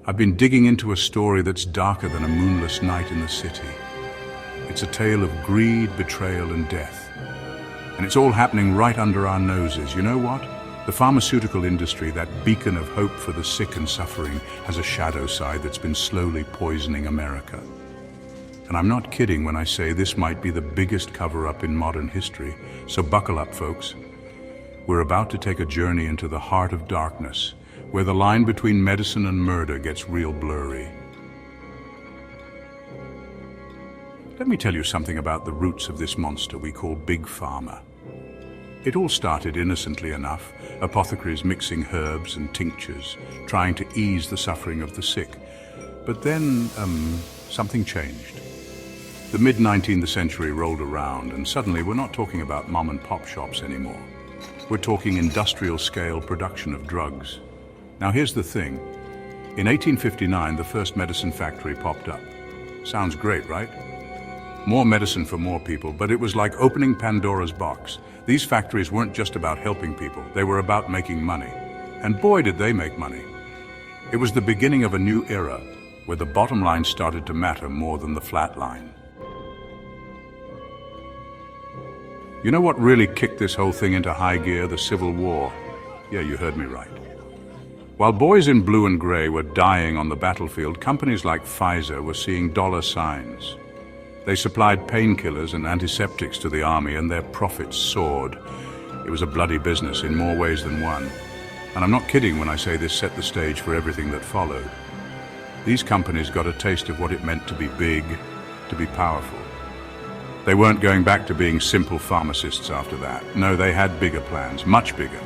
I've been digging into a story that's darker than a moonless night in the city. It's a tale of greed, betrayal, and death. And it's all happening right under our noses. You know what? The pharmaceutical industry, that beacon of hope for the sick and suffering, has a shadow side that's been slowly poisoning America. And I'm not kidding when I say this might be the biggest cover-up in modern history. So buckle up, folks. We're about to take a journey into the heart of darkness, where the line between medicine and murder gets real blurry. Let me tell you something about the roots of this monster we call Big Pharma. It all started innocently enough, apothecaries mixing herbs and tinctures, trying to ease the suffering of the sick. But then, something changed. The mid-19th century rolled around, and suddenly we're not talking about mom-and-pop shops anymore. We're talking industrial-scale production of drugs. Now here's the thing. In 1859, the first medicine factory popped up. Sounds great, right? More medicine for more people, but it was like opening Pandora's box. These factories weren't just about helping people, they were about making money. And boy, did they make money. It was the beginning of a new era, where the bottom line started to matter more than the flat line. You know what really kicked this whole thing into high gear? The Civil War. Yeah, you heard me right. While boys in blue and gray were dying on the battlefield, companies like Pfizer were seeing dollar signs. They supplied painkillers and antiseptics to the army, and their profits soared. It was a bloody business in more ways than one. And I'm not kidding when I say this set the stage for everything that followed. These companies got a taste of what it meant to be big, to be powerful. They weren't going back to being simple pharmacists after that. No, they had bigger plans, much bigger.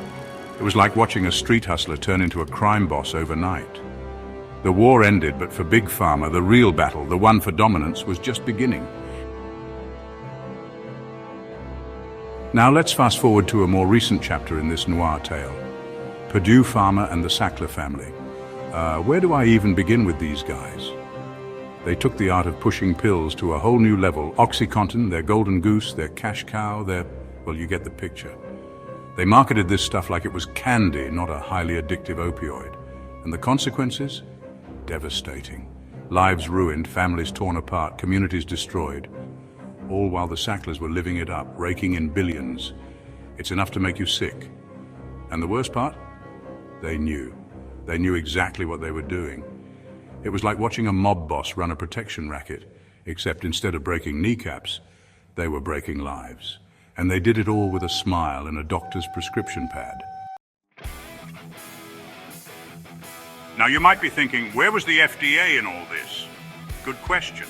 It was like watching a street hustler turn into a crime boss overnight. The war ended, but for Big Pharma, the real battle, the one for dominance, was just beginning. Now let's fast forward to a more recent chapter in this noir tale. Purdue Pharma and the Sackler family. Where do I even begin with these guys? They took the art of pushing pills to a whole new level. OxyContin, their golden goose, their cash cow, well, you get the picture. They marketed this stuff like it was candy, not a highly addictive opioid. And the consequences? Devastating. Lives ruined, families torn apart, communities destroyed. All while the Sacklers were living it up, raking in billions. It's enough to make you sick. And the worst part? They knew. They knew exactly what they were doing. It was like watching a mob boss run a protection racket, except instead of breaking kneecaps, they were breaking lives. And they did it all with a smile and a doctor's prescription pad. Now you might be thinking, where was the FDA in all this? Good question.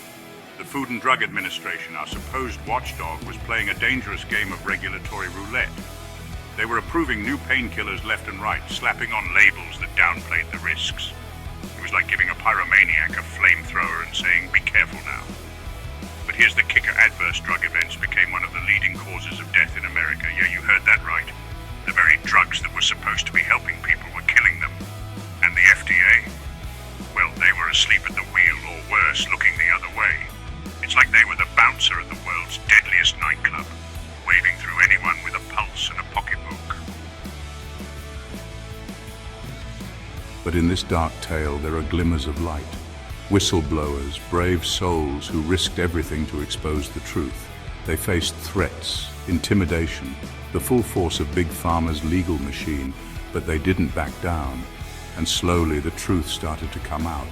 The Food and Drug Administration, our supposed watchdog, was playing a dangerous game of regulatory roulette. They were approving new painkillers left and right, slapping on labels that downplayed the risks. It was like giving a pyromaniac a flamethrower and saying, be careful now. But here's the kicker, adverse drug events became one of the leading causes of death in America. Yeah, you heard that right. The very drugs that were supposed to be helping people were killing them. And the FDA? Well, they were asleep at the wheel, or worse, looking the other way. It's like they were the bouncer at the world's deadliest nightclub, waving through anyone with a pulse and a pocketbook. But in this dark tale, there are glimmers of light. Whistleblowers, brave souls who risked everything to expose the truth. They faced threats, intimidation, the full force of Big Pharma's legal machine, but they didn't back down. And slowly the truth started to come out.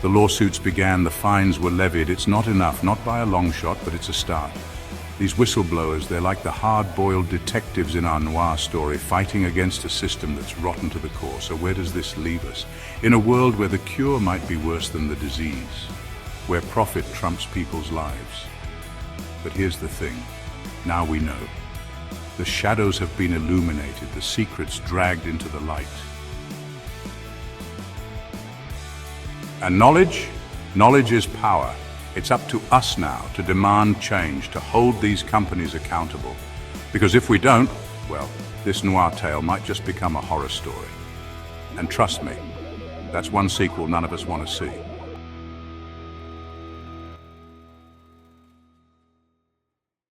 The lawsuits began, the fines were levied. It's not enough, not by a long shot, but it's a start. These whistleblowers, they're like the hard-boiled detectives in our noir story, fighting against a system that's rotten to the core. So where does this leave us? In a world where the cure might be worse than the disease, where profit trumps people's lives. But here's the thing, now we know. The shadows have been illuminated, the secrets dragged into the light. And knowledge is power. It's up to us now to demand change, to hold these companies accountable. Because if we don't, well, this noir tale might just become a horror story. And trust me, that's one sequel none of us want to see.